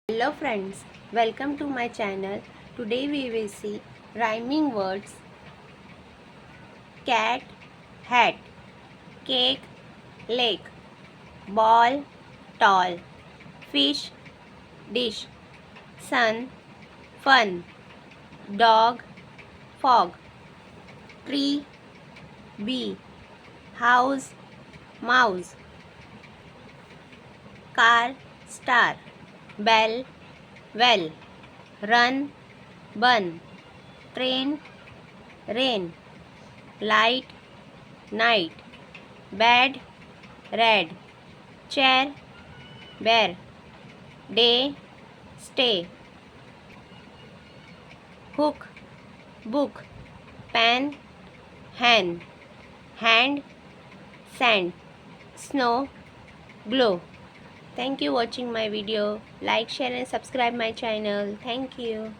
Hello friends, welcome to my channel. Today we will see rhyming words: cat, hat, cake, lake, ball, tall, fish, dish, sun, fun, dog, fog, tree, bee, house, mouse, car, star, bell, well, run, bun, train, rain, light, night, bad, red, chair, bear, day, stay, hook, book, pen, hen, hand, sand, snow, glow. Thank you watching my video. Like, share and subscribe my channel. Thank you.